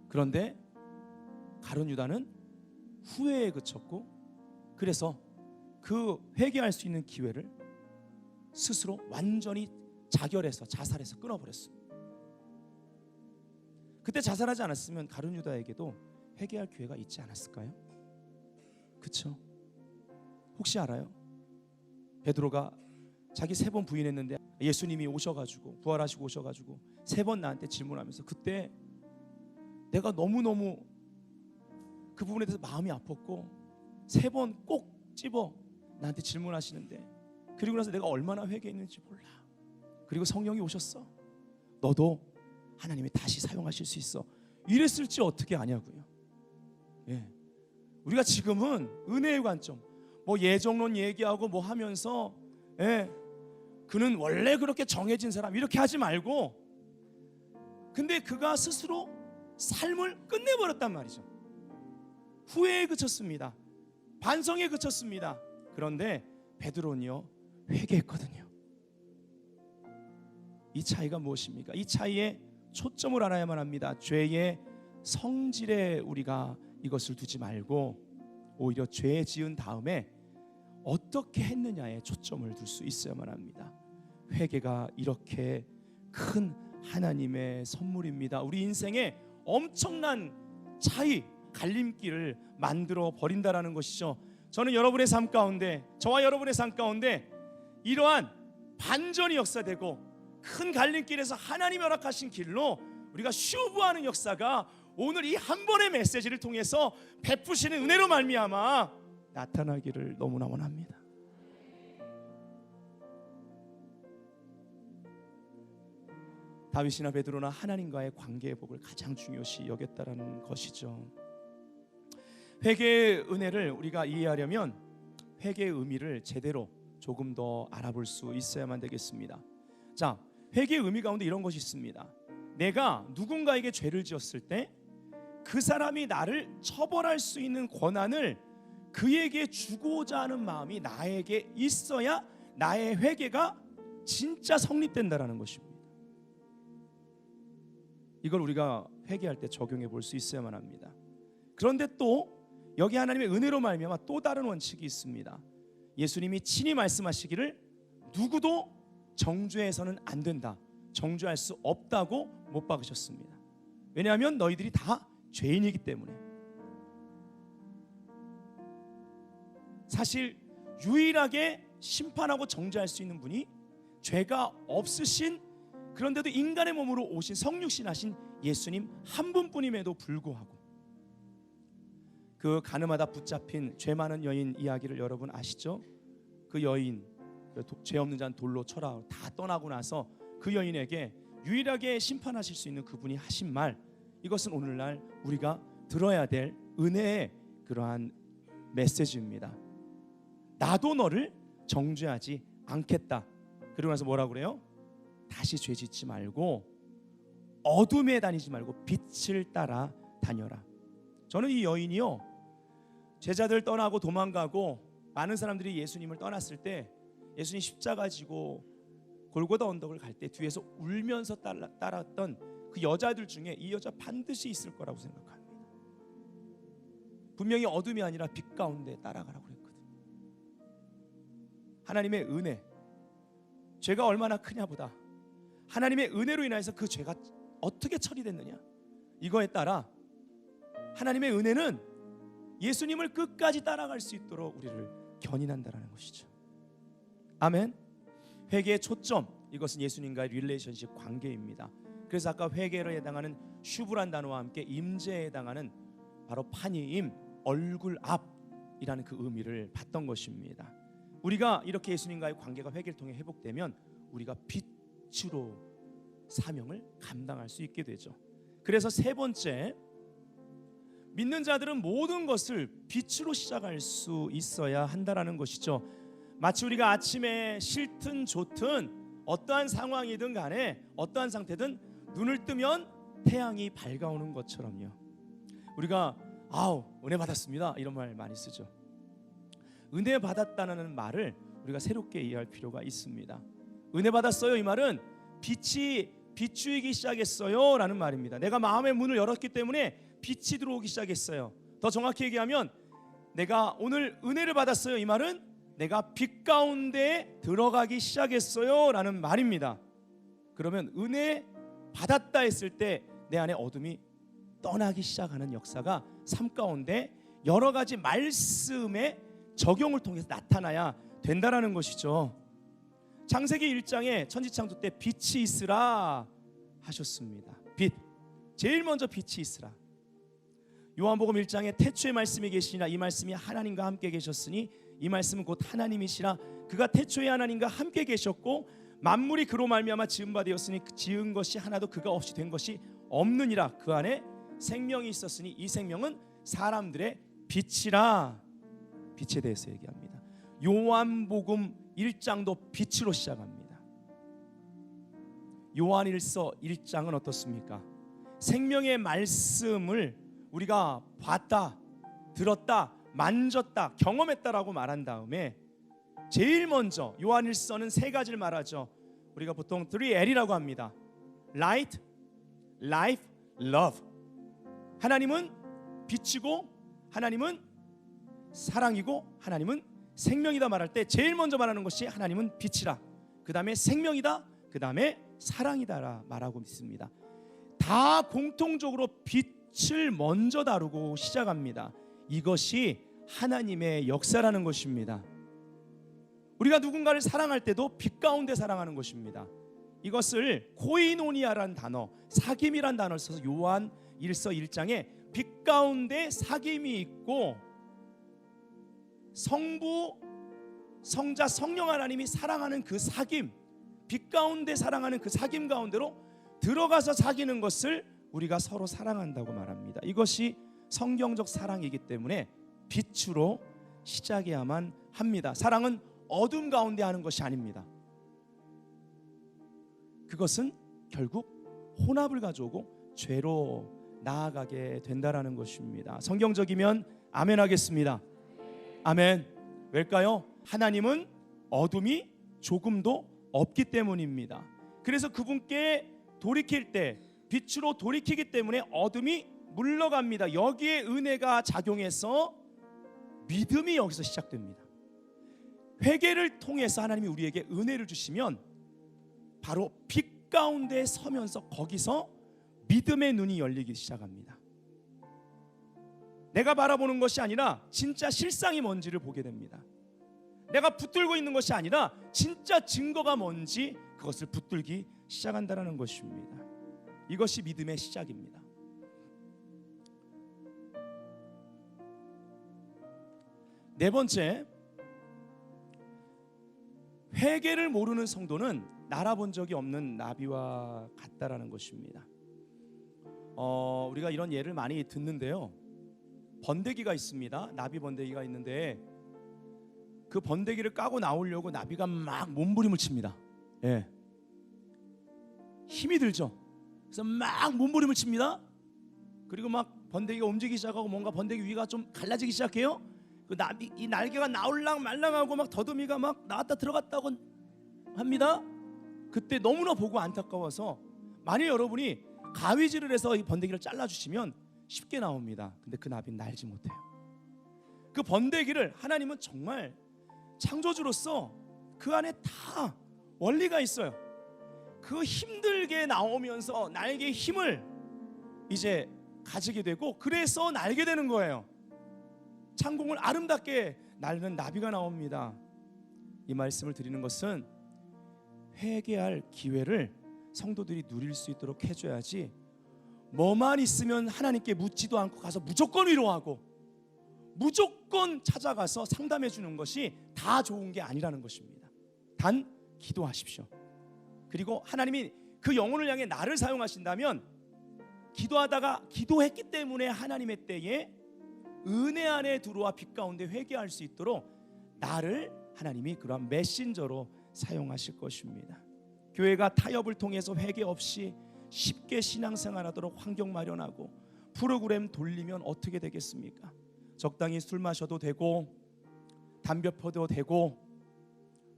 그런데 가룟 유다는 후회에 그쳤고 그래서 그 회개할 수 있는 기회를 스스로 완전히 자결해서 자살해서 끊어버렸습니다. 그때 자살하지 않았으면 가룟 유다에게도 회개할 기회가 있지 않았을까요? 그렇죠? 혹시 알아요? 베드로가 자기 3번 부인했는데 예수님이 오셔가지고 부활하시고 오셔가지고 3번 나한테 질문하면서 그때 내가 너무너무 그 부분에 대해서 마음이 아팠고 3번 꼭 집어 나한테 질문하시는데 그리고 나서 내가 얼마나 회개했는지 몰라. 그리고 성령이 오셨어. 너도 하나님이 다시 사용하실 수 있어. 이랬을지 어떻게 아냐고요. 예. 우리가 지금은 은혜의 관점, 뭐 예정론 얘기하고 뭐 하면서 그는 원래 그렇게 정해진 사람 이렇게 하지 말고, 근데 그가 스스로 삶을 끝내버렸단 말이죠. 후회에 그쳤습니다. 반성에 그쳤습니다. 그런데 베드로는요 회개했거든요. 이 차이가 무엇입니까? 이 차이에 초점을 알아야만 합니다. 죄의 성질에 우리가 이것을 두지 말고 오히려 죄 지은 다음에 어떻게 했느냐에 초점을 둘 수 있어야만 합니다. 회개가 이렇게 큰 하나님의 선물입니다. 우리 인생에 엄청난 차이, 갈림길을 만들어 버린다라는 것이죠. 저는 여러분의 삶 가운데, 저와 여러분의 삶 가운데 이러한 반전이 역사되고 큰 갈림길에서 하나님이 허락하신 길로 우리가 슈브하는 역사가 오늘 이 한 번의 메시지를 통해서 베푸시는 은혜로 말미암아 나타나기를 너무나 원합니다. 다윗이나 베드로나 하나님과의 관계의 복을 가장 중요시 여겼다라는 것이죠. 회개의 은혜를 우리가 이해하려면 회개의 의미를 제대로 조금 더 알아볼 수 있어야만 되겠습니다. 자, 회개의 의미 가운데 이런 것이 있습니다. 내가 누군가에게 죄를 지었을 때 그 사람이 나를 처벌할 수 있는 권한을 그에게 주고자 하는 마음이 나에게 있어야 나의 회개가 진짜 성립된다라는 것입니다. 이걸 우리가 회개할 때 적용해 볼 수 있어야만 합니다. 그런데 또 여기 하나님의 은혜로 말미암아 또 다른 원칙이 있습니다. 예수님이 친히 말씀하시기를 누구도 정죄해서는 안 된다, 정죄할 수 없다고 못 박으셨습니다. 왜냐하면 너희들이 다 죄인이기 때문에. 사실 유일하게 심판하고 정죄할 수 있는 분이 죄가 없으신, 그런데도 인간의 몸으로 오신 성육신하신 예수님 한 분뿐임에도 불구하고 그 가늠하다 붙잡힌 죄 많은 여인 이야기를 여러분 아시죠? 그 여인, 죄 없는 자는 돌로 쳐라 다 떠나고 나서 그 여인에게 유일하게 심판하실 수 있는 그분이 하신 말, 이것은 오늘날 우리가 들어야 될 은혜의 그러한 메시지입니다. 나도 너를 정죄하지 않겠다. 그러고 나서 뭐라고 그래요? 다시 죄 짓지 말고 어둠에 다니지 말고 빛을 따라 다녀라. 저는 이 여인이요, 제자들 떠나고 도망가고 많은 사람들이 예수님을 떠났을 때 예수님 십자가 지고 골고다 언덕을 갈 때 뒤에서 울면서 따랐던 그 여자들 중에 이 여자 반드시 있을 거라고 생각합니다. 분명히 어둠이 아니라 빛 가운데 따라가라고 그랬거든요. 하나님의 은혜, 죄가 얼마나 크냐보다 하나님의 은혜로 인해서 그 죄가 어떻게 처리됐느냐, 이거에 따라 하나님의 은혜는 예수님을 끝까지 따라갈 수 있도록 우리를 견인한다라는 것이죠. 아멘. 회개의 초점, 이것은 예수님과의 릴레이션십 관계입니다. 그래서 아까 회개로 해당하는 슈브란 단어와 함께 임재에 해당하는 바로 파니임, 얼굴 앞이라는 그 의미를 받던 것입니다. 우리가 이렇게 예수님과의 관계가 회개를 통해 회복되면 우리가 빛으로 사명을 감당할 수 있게 되죠. 그래서 세 번째, 믿는 자들은 모든 것을 빛으로 시작할 수 있어야 한다라는 것이죠. 마치 우리가 아침에 싫든 좋든 어떠한 상황이든 간에 어떠한 상태든 눈을 뜨면 태양이 밝아오는 것처럼요. 우리가 아우 은혜 받았습니다 이런 말 많이 쓰죠. 은혜 받았다는 말을 우리가 새롭게 이해할 필요가 있습니다. 은혜 받았어요, 이 말은 빛이 비추이기 시작했어요 라는 말입니다. 내가 마음의 문을 열었기 때문에 빛이 들어오기 시작했어요. 더 정확히 얘기하면 내가 오늘 은혜를 받았어요, 이 말은 내가 빛 가운데 들어가기 시작했어요 라는 말입니다. 그러면 은혜 받았다 했을 때 내 안에 어둠이 떠나기 시작하는 역사가 삶 가운데 여러 가지 말씀의 적용을 통해서 나타나야 된다라는 것이죠. 창세기 1장에 천지창조 때 빛이 있으라 하셨습니다. 빛, 제일 먼저 빛이 있으라. 요한복음 1장에 태초에 말씀이 계시니라 이 말씀이 하나님과 함께 계셨으니 이 말씀은 곧 하나님이시라. 그가 태초에 하나님과 함께 계셨고 만물이 그로 말미암아 지은 바 되었으니 지은 것이 하나도 그가 없이 된 것이 없느니라. 그 안에 생명이 있었으니 이 생명은 사람들의 빛이라. 빛에 대해서 얘기합니다. 요한복음 1장도 빛으로 시작합니다. 요한일서 1장은 어떻습니까? 생명의 말씀을 우리가 봤다, 들었다, 만졌다, 경험했다라고 말한 다음에 제일 먼저 요한일서는 세 가지를 말하죠. 우리가 보통 3L이라고 합니다. Light, Life, Love. 하나님은 빛이고 하나님은 사랑이고 하나님은 생명이다 말할 때 제일 먼저 말하는 것이 하나님은 빛이라, 그 다음에 생명이다, 그 다음에 사랑이다라 말하고 있습니다. 다 공통적으로 빛을 먼저 다루고 시작합니다. 이것이 하나님의 역사라는 것입니다. 우리가 누군가를 사랑할 때도 빛 가운데 사랑하는 것입니다. 이것을 코이노니아라는 단어, 사귐이라는 단어를 써서 요한 1서 1장에 빛 가운데 사귐이 있고 성부, 성자, 성령 하나님이 사랑하는 그 사귐, 빛 가운데 사랑하는 그 사귐 가운데로 들어가서 사귀는 것을 우리가 서로 사랑한다고 말합니다. 이것이 성경적 사랑이기 때문에 빛으로 시작해야만 합니다. 사랑은 어둠 가운데 하는 것이 아닙니다. 그것은 결국 혼합을 가져오고 죄로 나아가게 된다라는 것입니다. 성경적이면 아멘 하겠습니다. 아멘. 왜일까요? 하나님은 어둠이 조금도 없기 때문입니다. 그래서 그분께 돌이킬 때 빛으로 돌이키기 때문에 어둠이 물러갑니다. 여기에 은혜가 작용해서 믿음이 여기서 시작됩니다. 회개를 통해서 하나님이 우리에게 은혜를 주시면 바로 빛 가운데 서면서 거기서 믿음의 눈이 열리기 시작합니다. 내가 바라보는 것이 아니라 진짜 실상이 뭔지를 보게 됩니다. 내가 붙들고 있는 것이 아니라 진짜 증거가 뭔지 그것을 붙들기 시작한다는 것입니다. 이것이 믿음의 시작입니다. 네 번째, 회개를 모르는 성도는 날아본 적이 없는 나비와 같다라는 것입니다. 우리가 이런 예를 많이 듣는데요. 번데기가 있습니다. 나비 번데기가 있는데 그 번데기를 까고 나오려고 나비가 막 몸부림을 칩니다. 예. 힘이 들죠. 그래서 막 몸부림을 칩니다. 그리고 막 번데기가 움직이기 시작하고 뭔가 번데기 위가 좀 갈라지기 시작해요. 그 나비 이 날개가 나올랑 말랑하고 막 더듬이가 막 나왔다 들어갔다고 합니다. 그때 너무나 보고 안타까워서 만일 여러분이 가위질을 해서 이 번데기를 잘라주시면 쉽게 나옵니다. 근데 그 나비는 날지 못해요. 그 번데기를 하나님은 정말 창조주로서 그 안에 다 원리가 있어요. 그 힘들게 나오면서 날개의 힘을 이제 가지게 되고 그래서 날게 되는 거예요. 창공을 아름답게 날는 나비가 나옵니다. 이 말씀을 드리는 것은 회개할 기회를 성도들이 누릴 수 있도록 해줘야지 뭐만 있으면 하나님께 묻지도 않고 가서 무조건 위로하고 무조건 찾아가서 상담해 주는 것이 다 좋은 게 아니라는 것입니다. 단 기도하십시오. 그리고 하나님이 그 영혼을 향해 나를 사용하신다면 기도하다가 기도했기 때문에 하나님의 때에 은혜 안에 들어와 빛 가운데 회개할 수 있도록 나를 하나님이 그러한 메신저로 사용하실 것입니다. 교회가 타협을 통해서 회개 없이 쉽게 신앙생활하도록 환경 마련하고 프로그램 돌리면 어떻게 되겠습니까? 적당히 술 마셔도 되고 담배 펴도 되고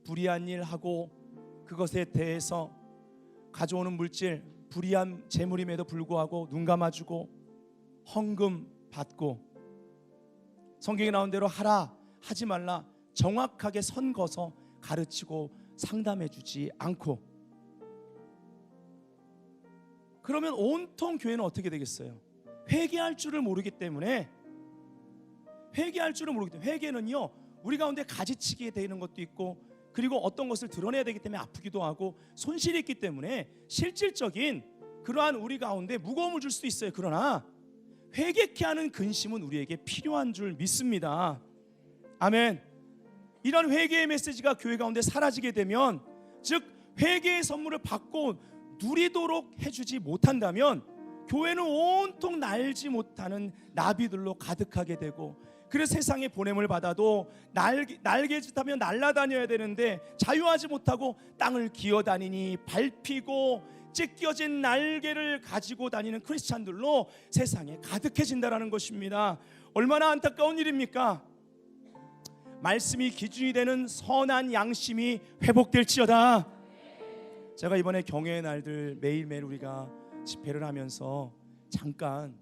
불의한 일 하고 그것에 대해서 가져오는 물질 불의한 재물임에도 불구하고 눈 감아주고 헌금 받고 성경에 나온 대로 하라 하지 말라 정확하게 선 거서 가르치고 상담해주지 않고 그러면 온통 교회는 어떻게 되겠어요? 회개할 줄을 모르기 때문에 회개는요 우리 가운데 가지치게 되는 것도 있고 그리고 어떤 것을 드러내야 되기 때문에 아프기도 하고 손실이 있기 때문에 실질적인 그러한 우리 가운데 무거움을 줄 수도 있어요. 그러나 회개케 하는 근심은 우리에게 필요한 줄 믿습니다. 아멘. 이런 회개의 메시지가 교회 가운데 사라지게 되면 즉 회개의 선물을 받고 누리도록 해주지 못한다면 교회는 온통 날지 못하는 나비들로 가득하게 되고 그래서 세상에 보냄을 받아도 날개짓하며 날아다녀야 되는데 자유하지 못하고 땅을 기어다니니 밟히고 찢겨진 날개를 가지고 다니는 크리스찬들로 세상에 가득해진다라는 것입니다. 얼마나 안타까운 일입니까? 말씀이 기준이 되는 선한 양심이 회복될지어다. 제가 이번에 경외의 날들 매일매일 우리가 집회를 하면서 잠깐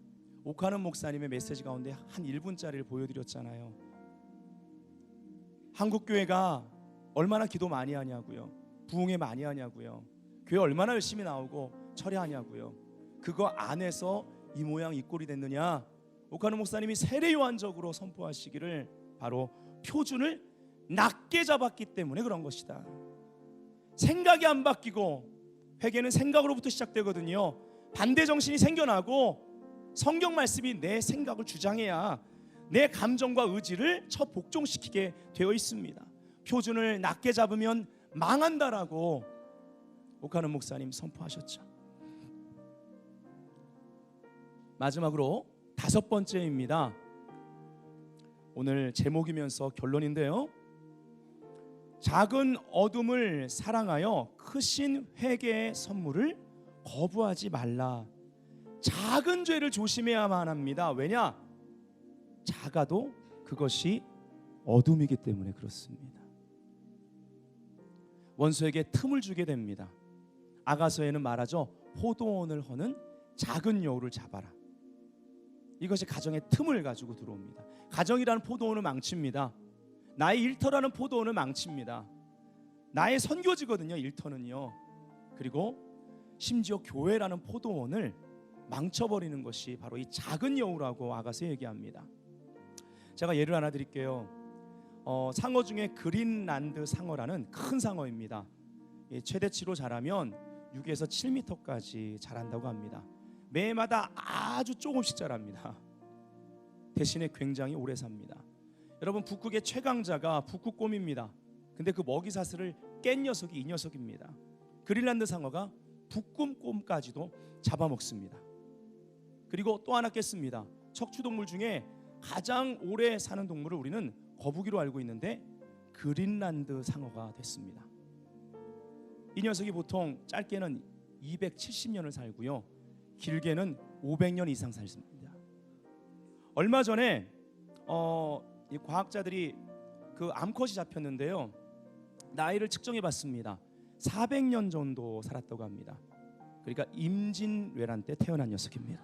옥하는 목사님의 메시지 가운데 한 1분짜리를 보여드렸잖아요. 한국교회가 얼마나 기도 많이 하냐고요. 부흥회 많이 하냐고요. 교회 얼마나 열심히 나오고 철회하냐고요. 그거 안에서 이 모양 이 꼴이 됐느냐. 옥하는 목사님이 세례요한적으로 선포하시기를 바로 표준을 낮게 잡았기 때문에 그런 것이다. 생각이 안 바뀌고 회개는 생각으로부터 시작되거든요. 반대 정신이 생겨나고 성경 말씀이 내 생각을 주장해야 내 감정과 의지를 첫 복종시키게 되어 있습니다. 표준을 낮게 잡으면 망한다라고 옥하는 목사님 선포하셨죠. 마지막으로 5번째입니다. 오늘 제목이면서 결론인데요. 작은 어둠을 사랑하여 크신 회개의 선물을 거부하지 말라. 작은 죄를 조심해야만 합니다. 왜냐? 작아도 그것이 어둠이기 때문에 그렇습니다. 원수에게 틈을 주게 됩니다. 아가서에는 말하죠. 포도원을 허는 작은 여우를 잡아라. 이것이 가정의 틈을 가지고 들어옵니다. 가정이라는 포도원을 망칩니다. 나의 일터라는 포도원을 망칩니다. 나의 선교지거든요, 일터는요. 그리고 심지어 교회라는 포도원을 망쳐버리는 것이 바로 이 작은 여우라고 아가서 얘기합니다. 제가 예를 하나 드릴게요. 상어 중에 그린란드 상어라는 큰 상어입니다. 최대치로 자라면 6에서 7m까지 자란다고 합니다. 매마다 아주 조금씩 자랍니다. 대신에 굉장히 오래 삽니다. 여러분, 북극의 최강자가 북극곰입니다. 근데 그 먹이 사슬을 깬 녀석이 이 녀석입니다. 그린란드 상어가 북극곰까지도 잡아먹습니다. 그리고 또 하나 깼습니다. 척추동물 중에 가장 오래 사는 동물을 우리는 거북이로 알고 있는데 그린란드 상어가 됐습니다. 이 녀석이 보통 짧게는 270년을 살고요, 길게는 500년 이상 살습니다. 얼마 전에 이 과학자들이 그 암컷이 잡혔는데요, 나이를 측정해 봤습니다. 400년 정도 살았다고 합니다. 그러니까 임진왜란 때 태어난 녀석입니다.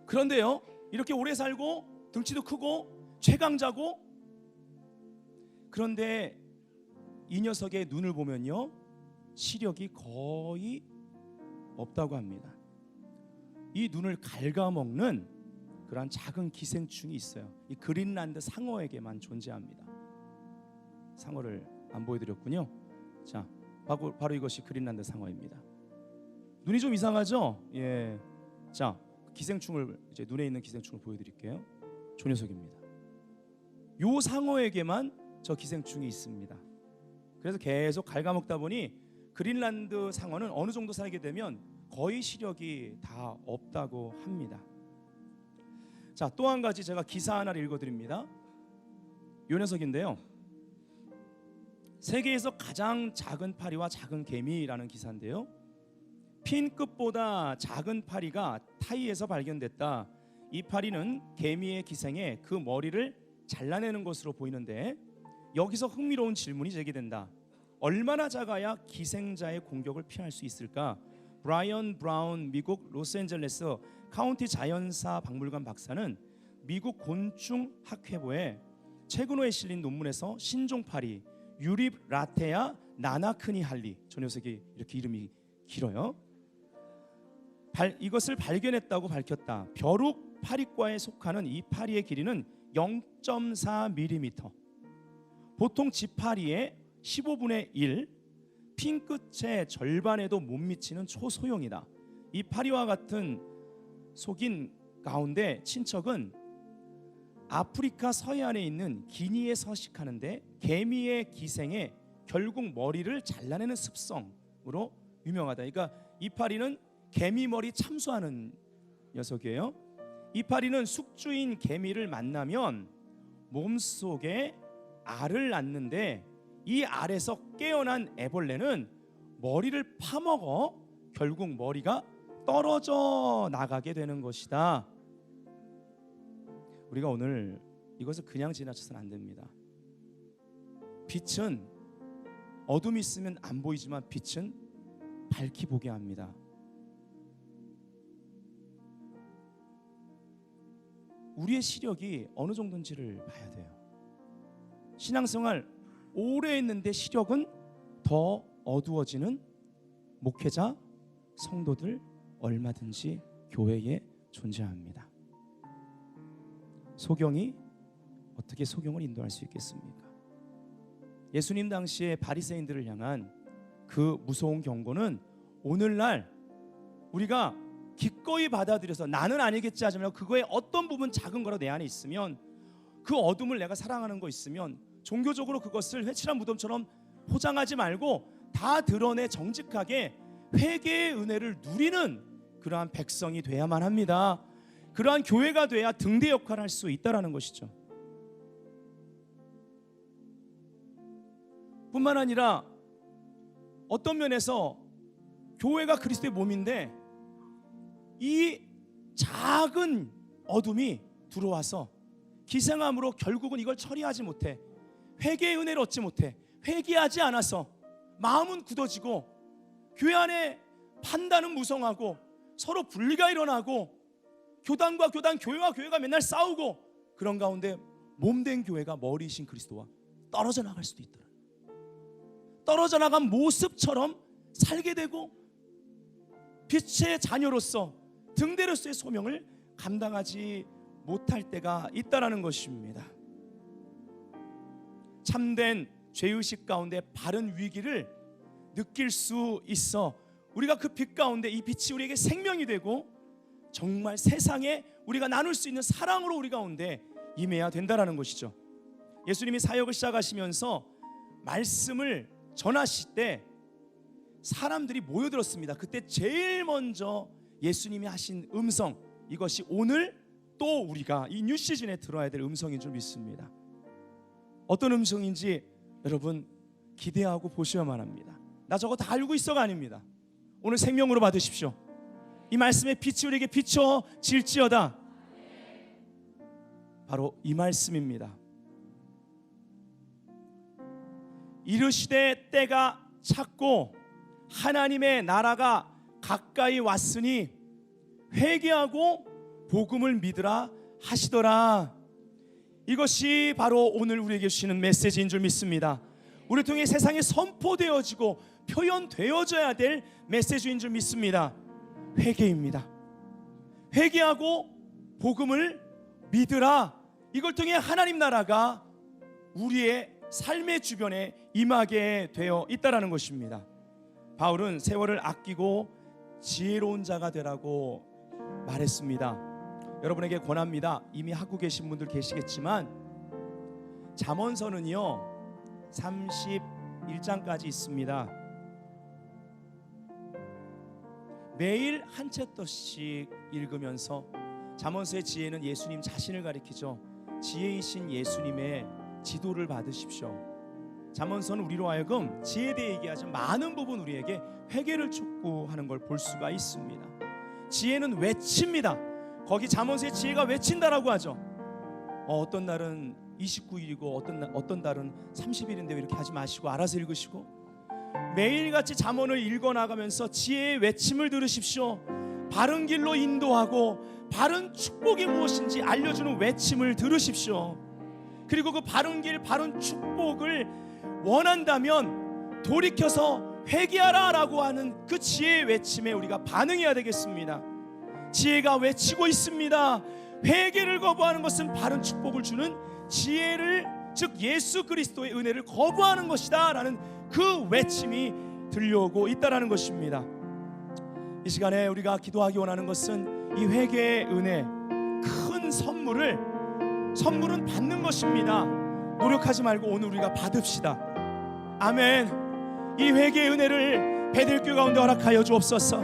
그런데요, 이렇게 오래 살고 등치도 크고 최강자고, 그런데 이 녀석의 눈을 보면요, 시력이 거의 없다고 합니다. 이 눈을 갉아먹는 그러한 작은 기생충이 있어요. 이 그린란드 상어에게만 존재합니다. 상어를 안 보여드렸군요. 자, 바로 이것이 그린란드 상어입니다. 눈이 좀 이상하죠? 예. 자, 기생충을, 이제 눈에 있는 기생충을 보여드릴게요. 저 녀석입니다. 요 상어에게만 저 기생충이 있습니다. 그래서 계속 갉아먹다 보니 그린란드 상어는 어느 정도 살게 되면 거의 시력이 다 없다고 합니다. 자, 또 한 가지 제가 기사 하나를 읽어드립니다. 요 녀석인데요, 세계에서 가장 작은 파리와 작은 개미라는 기사인데요, 핀끝보다 작은 파리가 타이에서 발견됐다. 이 파리는 개미의 기생에 그 머리를 잘라내는 것으로 보이는데, 여기서 흥미로운 질문이 제기된다. 얼마나 작아야 기생자의 공격을 피할 수 있을까? 브라이언 브라운 미국 로스앤젤레스 카운티 자연사 박물관 박사는 미국 곤충학회보에 최근호에 실린 논문에서 신종파리 유립 라테아 나나크니 할리, 저 녀석이 이렇게 이름이 길어요, 이것을 발견했다고 밝혔다. 벼룩 파리과에 속하는 이 파리의 길이는 0.4mm, 보통 지파리의 15분의 1, 핀끝의 절반에도 못 미치는 초소형이다. 이 파리와 같은 속인 가운데 친척은 아프리카 서해안에 있는 기니에 서식하는데 개미의 기생에 결국 머리를 잘라내는 습성으로 유명하다. 그러니까 이 파리는 개미 머리 참수하는 녀석이에요. 이 파리는 숙주인 개미를 만나면 몸속에 알을 낳는데, 이 알에서 깨어난 애벌레는 머리를 파먹어 결국 머리가 떨어져 나가게 되는 것이다. 우리가 오늘 이것을 그냥 지나쳐서는 안 됩니다. 빛은 어둠이 있으면 안 보이지만 빛은 밝히 보게 합니다. 우리의 시력이 어느 정도인지를 봐야 돼요. 신앙생활 오래 했는데 시력은 더 어두워지는 목회자, 성도들 얼마든지 교회에 존재합니다. 소경이 어떻게 소경을 인도할 수 있겠습니까? 예수님 당시에 바리새인들을 향한 그 무서운 경고는 오늘날 우리가 기꺼이 받아들여서 나는 아니겠지 하지 말고, 그거의 어떤 부분 작은 거라도 내 안에 있으면, 그 어둠을 내가 사랑하는 거 있으면 종교적으로 그것을 회칠한 무덤처럼 포장하지 말고 다 드러내 정직하게 회개의 은혜를 누리는 그러한 백성이 돼야만 합니다. 그러한 교회가 돼야 등대 역할을 할 수 있다라는 것이죠. 뿐만 아니라 어떤 면에서 교회가 그리스도의 몸인데 이 작은 어둠이 들어와서 기생함으로 결국은 이걸 처리하지 못해, 회개의 은혜를 얻지 못해, 회개하지 않아서 마음은 굳어지고 교회 안에 판단은 무성하고 서로 분리가 일어나고 교단과 교단, 교회와 교회가 맨날 싸우고, 그런 가운데 몸된 교회가 머리이신 그리스도와 떨어져 나갈 수도 있더라. 떨어져 나간 모습처럼 살게 되고 빛의 자녀로서 등대로서의 소명을 감당하지 못할 때가 있다라는 것입니다. 참된 죄의식 가운데 바른 위기를 느낄 수 있어 우리가 그 빛 가운데 이 빛이 우리에게 생명이 되고 정말 세상에 우리가 나눌 수 있는 사랑으로 우리 가운데 임해야 된다라는 것이죠. 예수님이 사역을 시작하시면서 말씀을 전하실 때 사람들이 모여들었습니다. 그때 제일 먼저 예수님이 하신 음성, 이것이 오늘 또 우리가 이 뉴 시즌에 들어야 될 음성인 줄 믿습니다. 어떤 음성인지 여러분 기대하고 보셔야만 합니다. 나 저거 다 알고 있어가 아닙니다. 오늘 생명으로 받으십시오. 이 말씀의 빛이 우리에게 비춰질지어다. 바로 이 말씀입니다. 이르시되 때가 찼고 하나님의 나라가 가까이 왔으니 회개하고 복음을 믿으라 하시더라. 이것이 바로 오늘 우리에게 주시는 메시지인 줄 믿습니다. 우리 통해 세상에 선포되어지고 표현되어져야 될 메시지인 줄 믿습니다. 회개입니다. 회개하고 복음을 믿으라. 이걸 통해 하나님 나라가 우리의 삶의 주변에 임하게 되어 있다라는 것입니다. 바울은 세월을 아끼고 지혜로운 자가 되라고 말했습니다. 여러분에게 권합니다. 이미 하고 계신 분들 계시겠지만 잠언서는요 31장까지 있습니다. 매일 한 챕터씩 읽으면서 잠언서의 지혜는 예수님 자신을 가리키죠. 지혜이신 예수님의 지도를 받으십시오. 잠언서는 우리로 하여금 지혜에 대해 얘기하지 많은 부분 우리에게 회개를 촉구하는 걸 볼 수가 있습니다. 지혜는 외칩니다. 거기 잠언서의 지혜가 외친다라고 하죠. 어떤 날은 29일이고 어떤 달은 30일인데 이렇게 하지 마시고 알아서 읽으시고 매일같이 잠언을 읽어나가면서 지혜의 외침을 들으십시오. 바른 길로 인도하고 바른 축복이 무엇인지 알려주는 외침을 들으십시오. 그리고 그 바른 길, 바른 축복을 원한다면 돌이켜서 회개하라 라고 하는 그 지혜의 외침에 우리가 반응해야 되겠습니다. 지혜가 외치고 있습니다. 회개를 거부하는 것은 바른 축복을 주는 지혜를, 즉 예수 그리스도의 은혜를 거부하는 것이다 라는 그 외침이 들려오고 있다라는 것입니다. 이 시간에 우리가 기도하기 원하는 것은 이 회개의 은혜, 큰 선물은 받는 것입니다. 노력하지 말고 오늘 우리가 받읍시다. 아멘. 이 회개의 은혜를 베델교회 가운데 허락하여 주옵소서.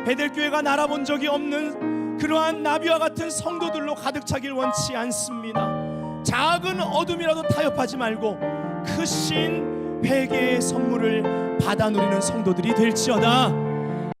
베델교회가 날아본 적이 없는 그러한 나비와 같은 성도들로 가득 차길 원치 않습니다. 작은 어둠이라도 타협하지 말고 크신 회개의 선물을 받아 누리는 성도들이 될지어다.